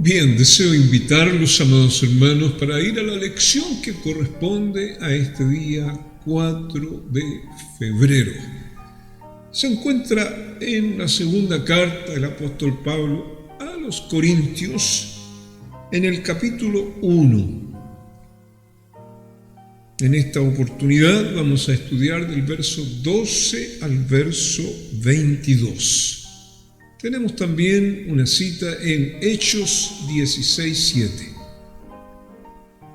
Bien, deseo invitarlos, amados hermanos, para ir a la lección que corresponde a este día 4 de febrero. Se encuentra en la segunda carta del apóstol Pablo a los Corintios, en el capítulo 1. En esta oportunidad vamos a estudiar del verso 12 al verso 22. Tenemos también una cita en Hechos 16:7.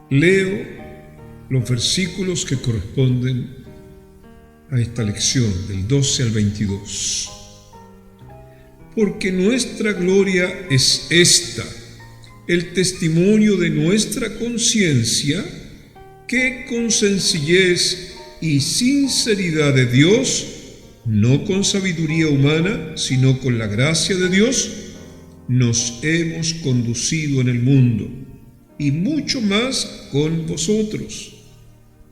Leo los versículos que corresponden a esta lección, del 12 al 22. Porque nuestra gloria es esta, el testimonio de nuestra conciencia, que con sencillez y sinceridad de Dios, no con sabiduría humana, sino con la gracia de Dios, nos hemos conducido en el mundo, y mucho más con vosotros,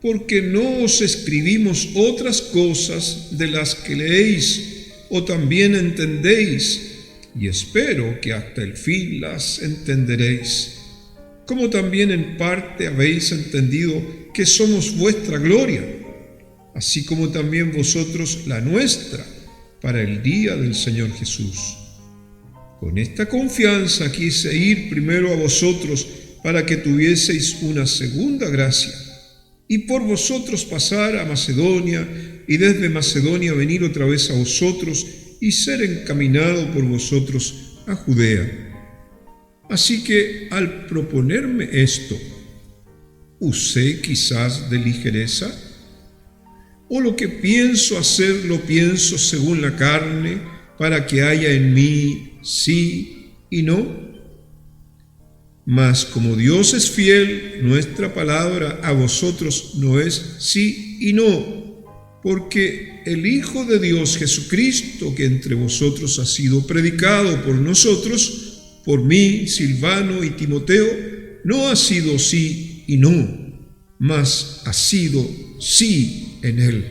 porque no os escribimos otras cosas de las que leéis o también entendéis, y espero que hasta el fin las entenderéis, como también en parte habéis entendido que somos vuestra gloria, así como también vosotros la nuestra, para el día del Señor Jesús. Con esta confianza quise ir primero a vosotros para que tuvieseis una segunda gracia, y por vosotros pasar a Macedonia, y desde Macedonia venir otra vez a vosotros, y ser encaminado por vosotros a Judea. Así que al proponerme esto, ¿usé quizás de ligereza? ¿O lo que pienso hacer lo pienso según la carne, para que haya en mí sí y no? Mas como Dios es fiel, nuestra palabra a vosotros no es sí y no, porque el Hijo de Dios Jesucristo, que entre vosotros ha sido predicado por nosotros, por mí, Silvano y Timoteo, no ha sido sí y no, mas ha sido sí en Él.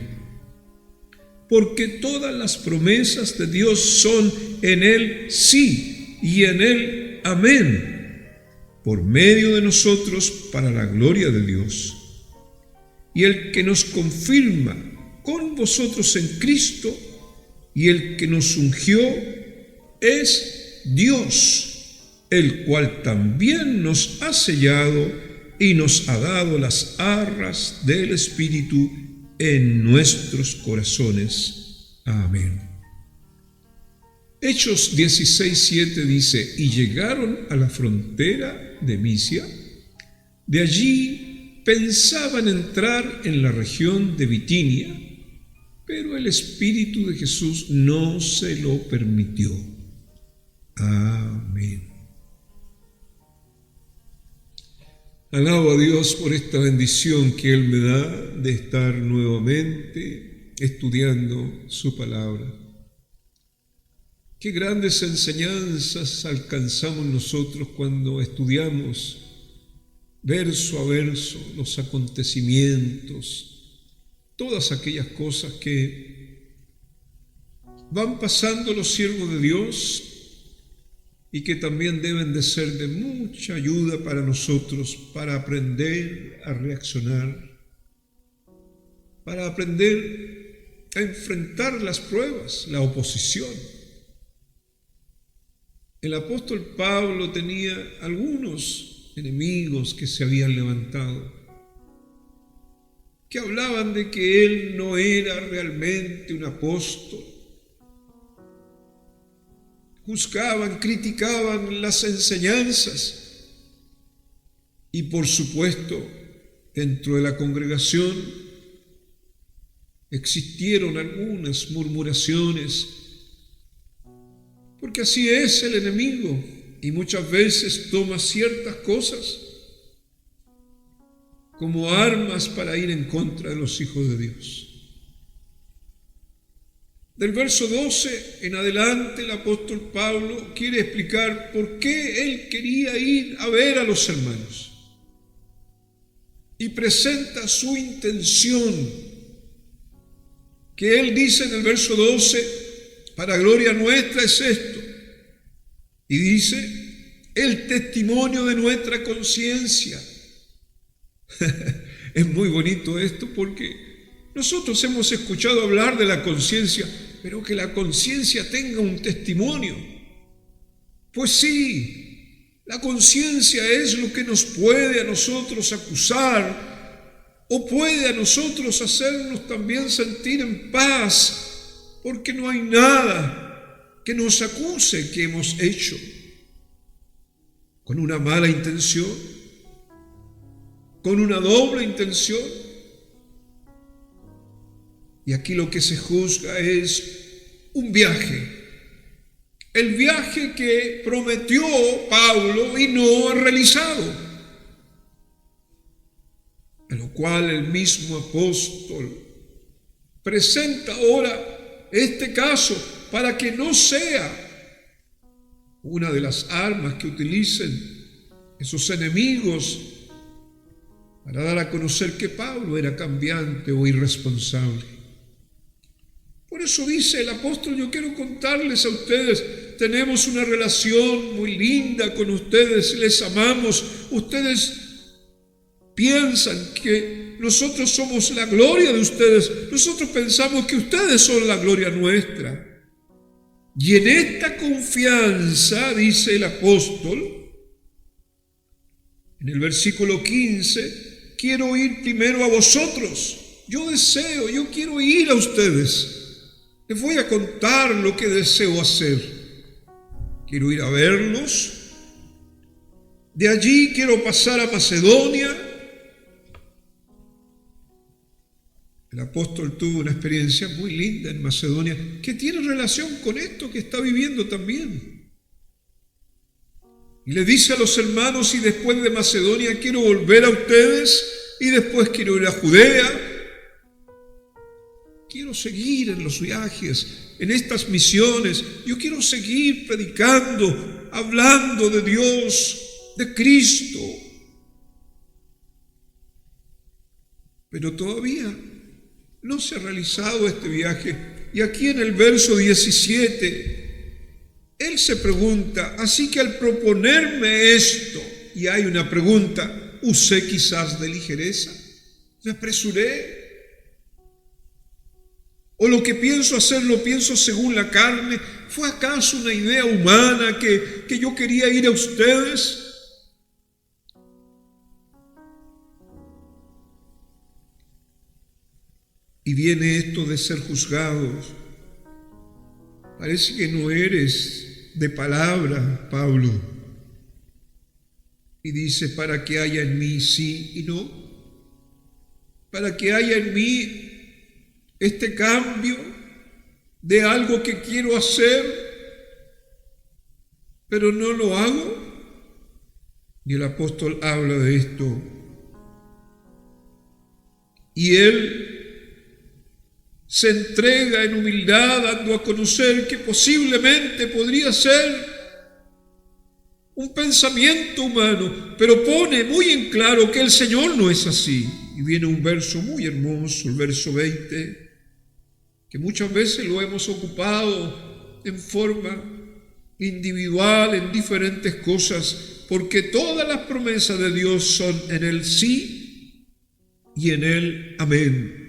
Porque todas las promesas de Dios son en Él sí y en Él amén, por medio de nosotros para la gloria de Dios. Y el que nos confirma con vosotros en Cristo y el que nos ungió es Dios, el cual también nos ha sellado y nos ha dado las arras del Espíritu en nuestros corazones. Amén. Hechos 16:7 dice: y llegaron a la frontera de Misia. De allí pensaban entrar en la región de Bitinia, pero el Espíritu de Jesús no se lo permitió. Amén. Alabo a Dios por esta bendición que Él me da de estar nuevamente estudiando su palabra. Qué grandes enseñanzas alcanzamos nosotros cuando estudiamos verso a verso los acontecimientos, todas aquellas cosas que van pasando los siervos de Dios y que también deben de ser de mucha ayuda para nosotros, para aprender a reaccionar, para aprender a enfrentar las pruebas, la oposición. El apóstol Pablo tenía algunos enemigos que se habían levantado, que hablaban de que él no era realmente un apóstol. Juzgaban, criticaban las enseñanzas y por supuesto dentro de la congregación existieron algunas murmuraciones, porque así es el enemigo y muchas veces toma ciertas cosas como armas para ir en contra de los hijos de Dios. Del verso 12 en adelante el apóstol Pablo quiere explicar por qué él quería ir a ver a los hermanos y presenta su intención, que él dice en el verso 12, para gloria nuestra es esto, y dice, el testimonio de nuestra conciencia. Es muy bonito esto porque nosotros hemos escuchado hablar de la conciencia, pero que la conciencia tenga un testimonio. Pues sí, la conciencia es lo que nos puede a nosotros acusar o puede a nosotros hacernos también sentir en paz, porque no hay nada que nos acuse que hemos hecho con una mala intención, con una doble intención. Y aquí lo que se juzga es un viaje, el viaje que prometió Pablo y no ha realizado, en lo cual el mismo apóstol presenta ahora este caso para que no sea una de las armas que utilicen esos enemigos para dar a conocer que Pablo era cambiante o irresponsable. Por eso dice el apóstol, yo quiero contarles a ustedes, tenemos una relación muy linda con ustedes, les amamos, ustedes piensan que nosotros somos la gloria de ustedes, nosotros pensamos que ustedes son la gloria nuestra. Y en esta confianza, dice el apóstol, en el versículo 15, quiero ir primero a vosotros. Yo quiero ir a ustedes. Les voy a contar lo que deseo hacer. Quiero ir a verlos. De allí quiero pasar a Macedonia. El apóstol tuvo una experiencia muy linda en Macedonia que tiene relación con esto que está viviendo también. Y le dice a los hermanos, y después de Macedonia quiero volver a ustedes, y después quiero ir a Judea. Quiero seguir en los viajes, en estas misiones. Yo quiero seguir predicando, hablando de Dios, de Cristo. pero todavía no se ha realizado este viaje. Y aquí en el verso 17, él se pregunta, así que al proponerme esto, y hay una pregunta, ¿usé quizás de ligereza? ¿Me apresuré? ¿O lo que pienso hacer lo pienso según la carne? ¿Fue acaso una idea humana que yo quería ir a ustedes? Y viene esto de ser juzgados. Parece que no eres de palabra, Pablo. Y dice, para que haya en mí sí y no. Para que haya en mí este cambio de algo que quiero hacer, pero no lo hago. Y el apóstol habla de esto. Y él se entrega en humildad, dando a conocer que posiblemente podría ser un pensamiento humano, pero pone muy en claro que el Señor no es así. Y viene un verso muy hermoso, el verso 20, que muchas veces lo hemos ocupado en forma individual, en diferentes cosas, porque todas las promesas de Dios son en el sí y en el amén,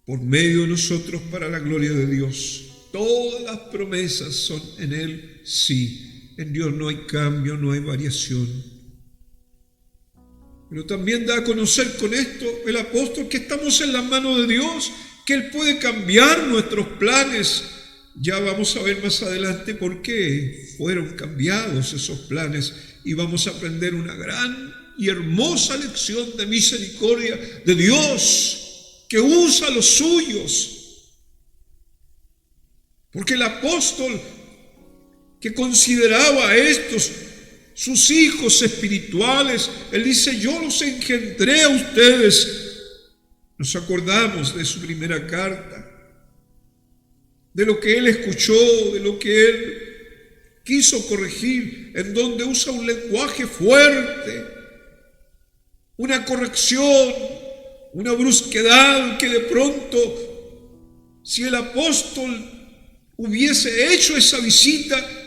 por medio de nosotros para la gloria de Dios. Todas las promesas son en el sí. En Dios no hay cambio, no hay variación. Pero también da a conocer con esto el apóstol que estamos en la mano de Dios, que Él puede cambiar nuestros planes. Ya vamos a ver más adelante por qué fueron cambiados esos planes y vamos a aprender una gran y hermosa lección de misericordia de Dios que usa a los suyos. Porque el apóstol que consideraba a estos sus hijos espirituales, él dice, yo los engendré a ustedes. Nos acordamos de su primera carta, de lo que él escuchó, de lo que él quiso corregir, en donde usa un lenguaje fuerte, una corrección, una brusquedad que de pronto, si el apóstol hubiese hecho esa visita,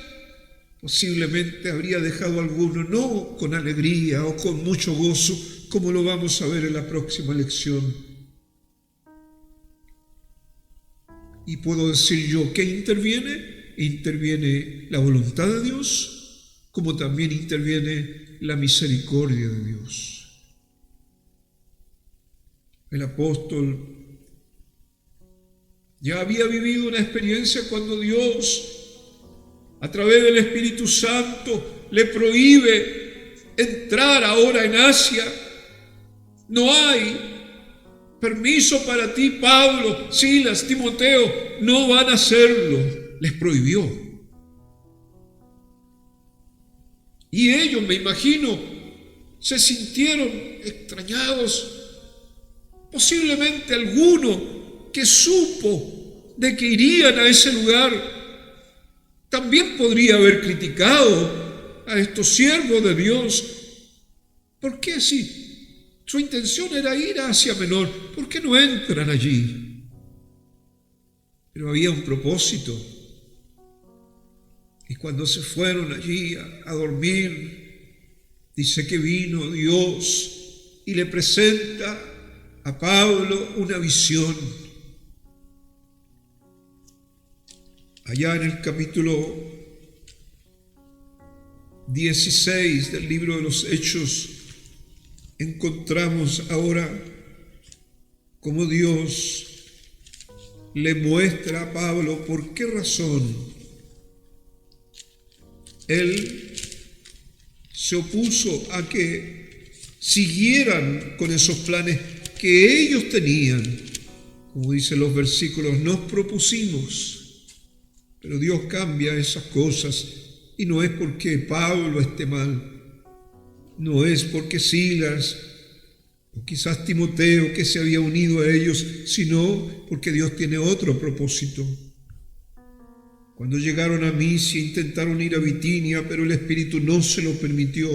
posiblemente habría dejado a alguno no con alegría o con mucho gozo, como lo vamos a ver en la próxima lección. Y puedo decir yo que interviene la voluntad de Dios, como también interviene la misericordia de Dios. El apóstol ya había vivido una experiencia cuando Dios, a través del Espíritu Santo, le prohíbe entrar ahora en Asia. No hay permiso para ti, Pablo, Silas, Timoteo, no van a hacerlo. Les prohibió. Y ellos, me imagino, se sintieron extrañados. Posiblemente alguno que supo de que irían a ese lugar también podría haber criticado a estos siervos de Dios. ¿Por qué si su intención era ir a Asia Menor? ¿Por qué no entran allí? Pero había un propósito. Y cuando se fueron allí a dormir, dice que vino Dios y le presenta a Pablo una visión. Allá en el capítulo 16 del libro de los Hechos, encontramos ahora cómo Dios le muestra a Pablo por qué razón él se opuso a que siguieran con esos planes que ellos tenían. Como dicen los versículos, nos propusimos. Pero Dios cambia esas cosas y no es porque Pablo esté mal, no es porque Silas o quizás Timoteo que se había unido a ellos, sino porque Dios tiene otro propósito. Cuando llegaron a Misia intentaron ir a Bitinia, pero el Espíritu no se lo permitió,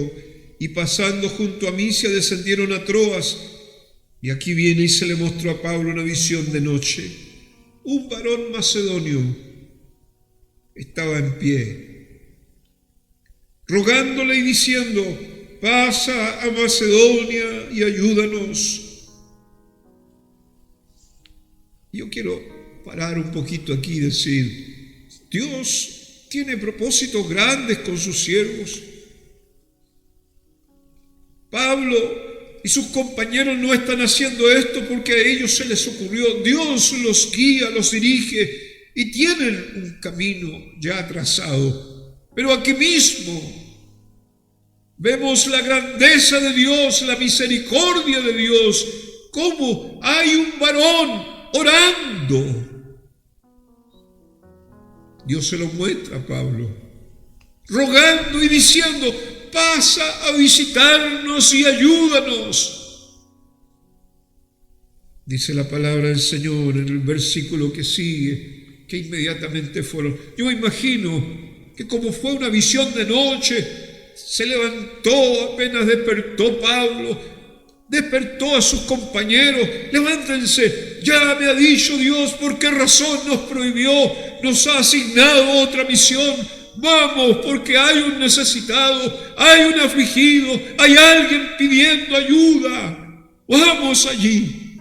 y pasando junto a Misia descendieron a Troas. Y aquí viene y se le mostró a Pablo una visión de noche. Un varón macedonio estaba en pie, rogándole y diciendo: pasa a Macedonia y ayúdanos. Yo quiero parar un poquito aquí y decir: Dios tiene propósitos grandes con sus siervos. Pablo y sus compañeros no están haciendo esto porque a ellos se les ocurrió. Dios los guía, los dirige y tienen un camino ya trazado. Pero aquí mismo vemos la grandeza de Dios, la misericordia de Dios, cómo hay un varón orando. Dios se lo muestra a Pablo, rogando y diciendo: pasa a visitarnos y ayúdanos. Dice la palabra del Señor en el versículo que sigue, que inmediatamente fueron. Yo imagino que como fue una visión de noche, se levantó, apenas despertó Pablo, despertó a sus compañeros: levántense, ya me ha dicho Dios por qué razón nos prohibió, nos ha asignado otra misión. Vamos, porque hay un necesitado, hay un afligido, hay alguien pidiendo ayuda. Vamos allí.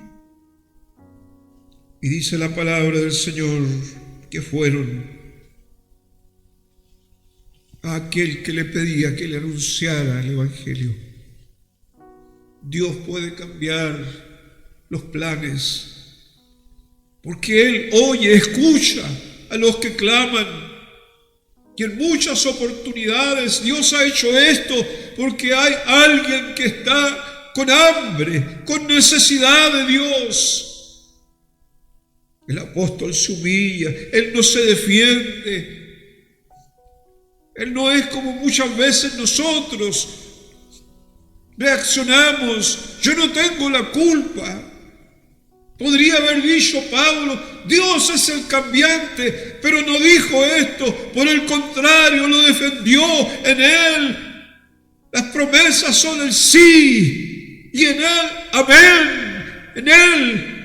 Y dice la palabra del Señor que fueron a aquel que le pedía que le anunciara el Evangelio. Dios puede cambiar los planes, porque Él oye, escucha a los que claman. Y en muchas oportunidades Dios ha hecho esto porque hay alguien que está con hambre, con necesidad de Dios. El apóstol se humilla, él no se defiende. Él no es como muchas veces nosotros reaccionamos: yo no tengo la culpa. Podría haber dicho Pablo: Dios es el cambiante, pero no dijo esto. Por el contrario, lo defendió. En Él las promesas son el sí, y en Él amén. En Él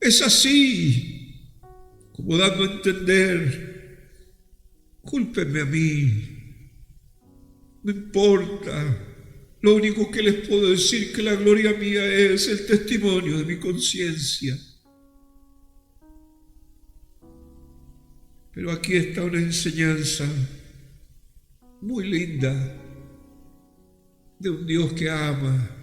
es así, como dando a entender: cúlpenme a mí, no importa. Lo único que les puedo decir, que la gloria mía es el testimonio de mi conciencia. Pero aquí está una enseñanza muy linda de un Dios que ama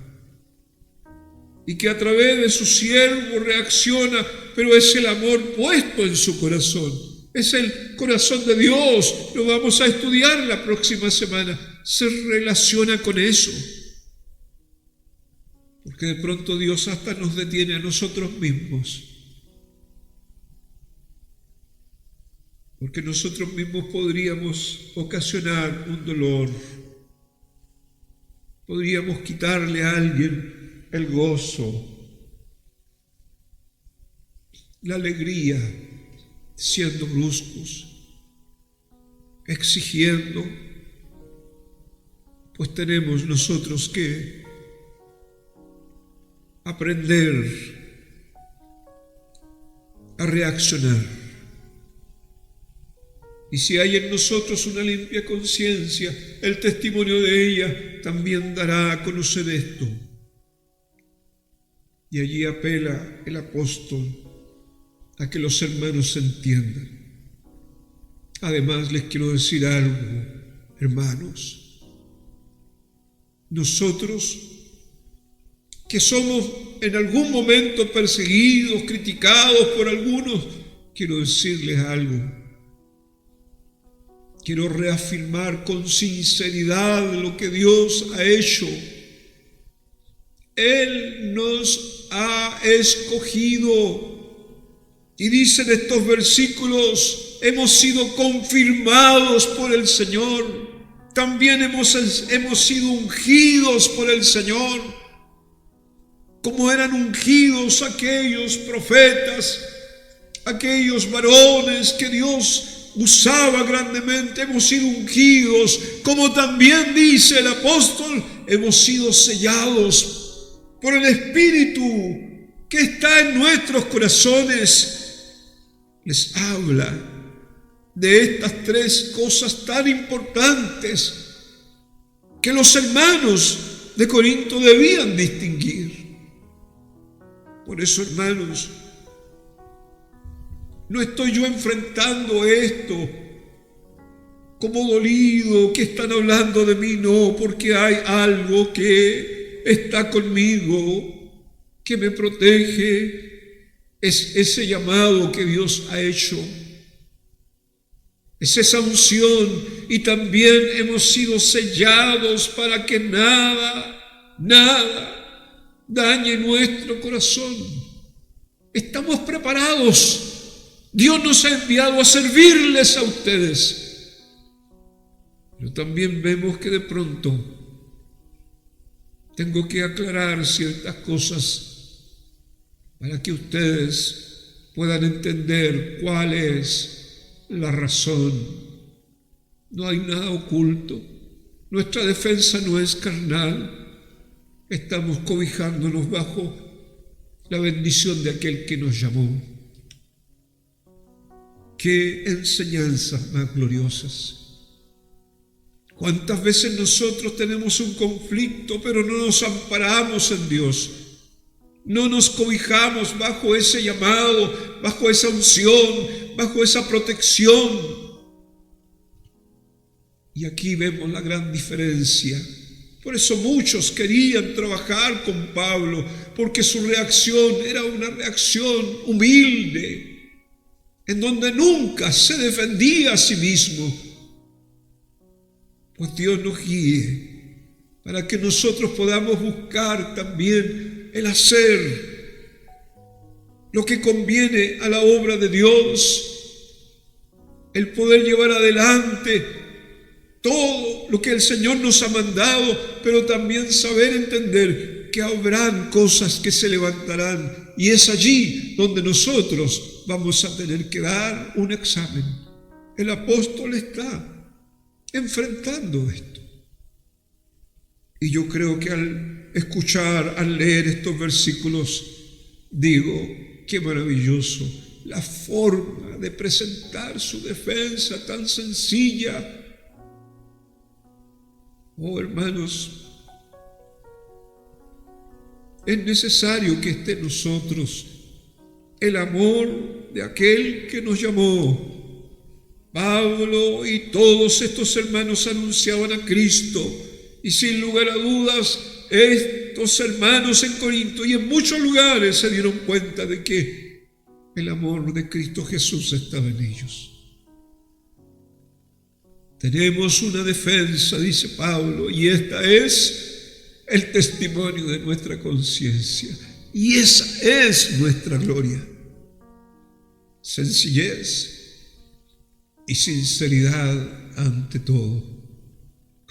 y que a través de su siervo reacciona, pero es el amor puesto en su corazón. Es el corazón de Dios. Lo vamos a estudiar la próxima semana. Se relaciona con eso. Porque de pronto Dios hasta nos detiene a nosotros mismos. Porque nosotros mismos podríamos ocasionar un dolor. Podríamos quitarle a alguien el gozo, la alegría, siendo bruscos, exigiendo. Pues tenemos nosotros que aprender a reaccionar. Y si hay en nosotros una limpia conciencia, el testimonio de ella también dará a conocer esto. Y allí apela el apóstol a que los hermanos entiendan. Además, les quiero decir algo, hermanos. Nosotros, que somos en algún momento perseguidos, criticados por algunos, quiero decirles algo. Quiero reafirmar con sinceridad lo que Dios ha hecho. Él nos ha escogido. Y dicen estos versículos: hemos sido confirmados por el Señor. También hemos sido ungidos por el Señor, como eran ungidos aquellos profetas, aquellos varones que Dios usaba grandemente. Hemos sido ungidos, como también dice el apóstol, hemos sido sellados por el Espíritu que está en nuestros corazones, les habla de estas tres cosas tan importantes que los hermanos de Corinto debían distinguir. Por eso, hermanos, no estoy yo enfrentando esto como dolido, que están hablando de mí, no, porque hay algo que está conmigo, que me protege, es ese llamado que Dios ha hecho, es esa unción, y también hemos sido sellados para que nada dañe nuestro corazón. Estamos preparados. Dios nos ha enviado a servirles a ustedes. Pero también vemos que de pronto tengo que aclarar ciertas cosas para que ustedes puedan entender cuál es la razón. No hay nada oculto. Nuestra defensa no es carnal. Estamos cobijándonos bajo la bendición de aquel que nos llamó. Qué enseñanzas más gloriosas. ¿Cuántas veces nosotros tenemos un conflicto, pero no nos amparamos en Dios? No nos cobijamos bajo ese llamado, bajo esa unción, bajo esa protección. Y aquí vemos la gran diferencia. Por eso muchos querían trabajar con Pablo, porque su reacción era una reacción humilde, en donde nunca se defendía a sí mismo. Pues Dios nos guíe para que nosotros podamos buscar también el hacer lo que conviene a la obra de Dios, el poder llevar adelante todo lo que el Señor nos ha mandado, pero también saber entender que habrán cosas que se levantarán, y es allí donde nosotros vamos a tener que dar un examen. El apóstol está enfrentando esto. Y yo creo que al escuchar, al leer estos versículos, digo, qué maravilloso la forma de presentar su defensa tan sencilla. Oh, hermanos, es necesario que esté en nosotros el amor de aquel que nos llamó. Pablo y todos estos hermanos anunciaban a Cristo, y sin lugar a dudas estos hermanos en Corinto y en muchos lugares se dieron cuenta de que el amor de Cristo Jesús estaba en ellos. Tenemos una defensa, dice Pablo, y esta es el testimonio de nuestra conciencia, y esa es nuestra gloria. Sencillez y sinceridad ante todo.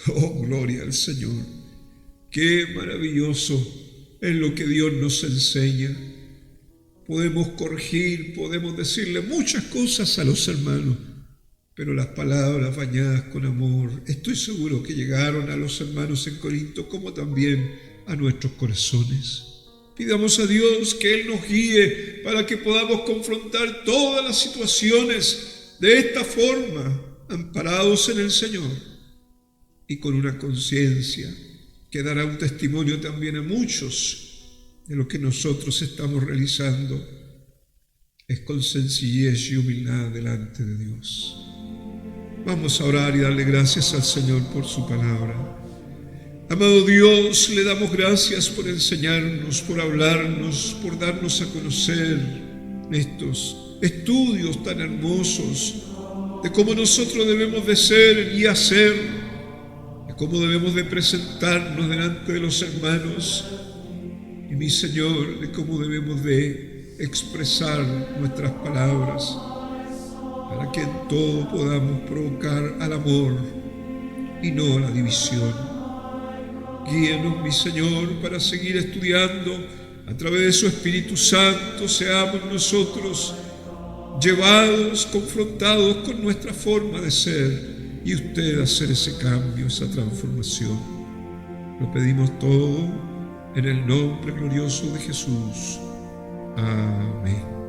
Oh, gloria al Señor. Qué maravilloso es lo que Dios nos enseña. Podemos corregir, podemos decirle muchas cosas a los hermanos, pero las palabras bañadas con amor, estoy seguro que llegaron a los hermanos en Corinto, como también a nuestros corazones. Pidamos a Dios que Él nos guíe para que podamos confrontar todas las situaciones de esta forma, amparados en el Señor y con una conciencia que dará un testimonio también a muchos de lo que nosotros estamos realizando. Es con sencillez y humildad delante de Dios. Vamos a orar y darle gracias al Señor por su palabra. Amado Dios, le damos gracias por enseñarnos, por hablarnos, por darnos a conocer estos estudios tan hermosos de cómo nosotros debemos de ser y hacer, de cómo debemos de presentarnos delante de los hermanos, y mi Señor, de cómo debemos de expresar nuestras palabras para que en todo podamos provocar al amor y no a la división. Guíenos, mi Señor, para seguir estudiando a través de su Espíritu Santo. Seamos nosotros llevados, confrontados con nuestra forma de ser, y usted hacer ese cambio, esa transformación. Lo pedimos todo En el nombre glorioso de Jesús. Amén.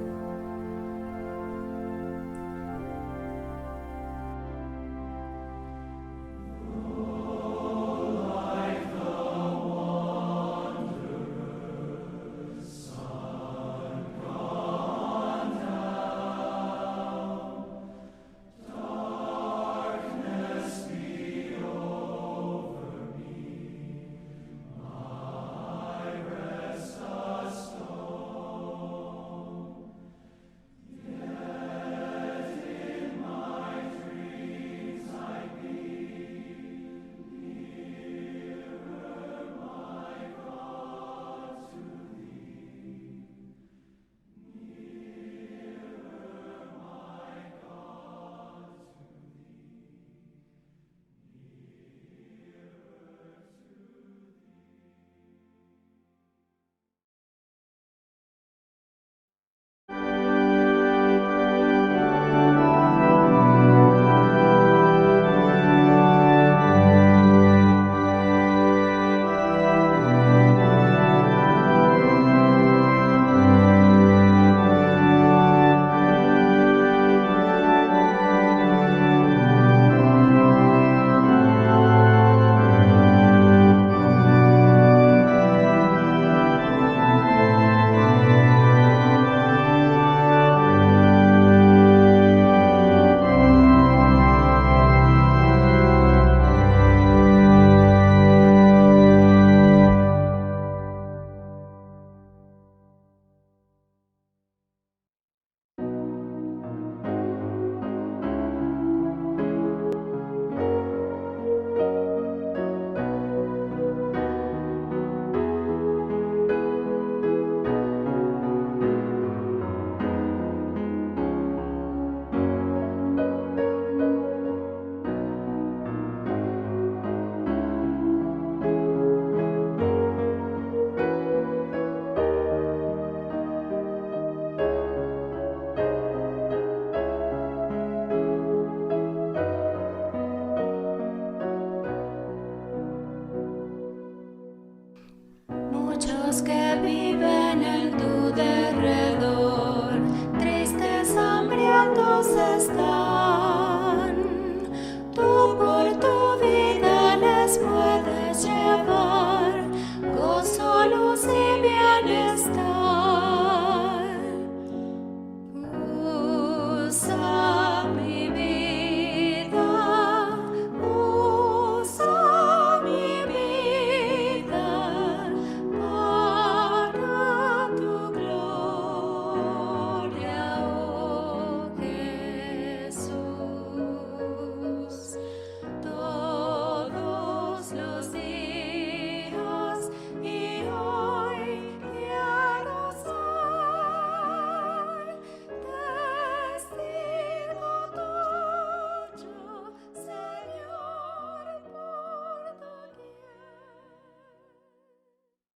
Muchos que viven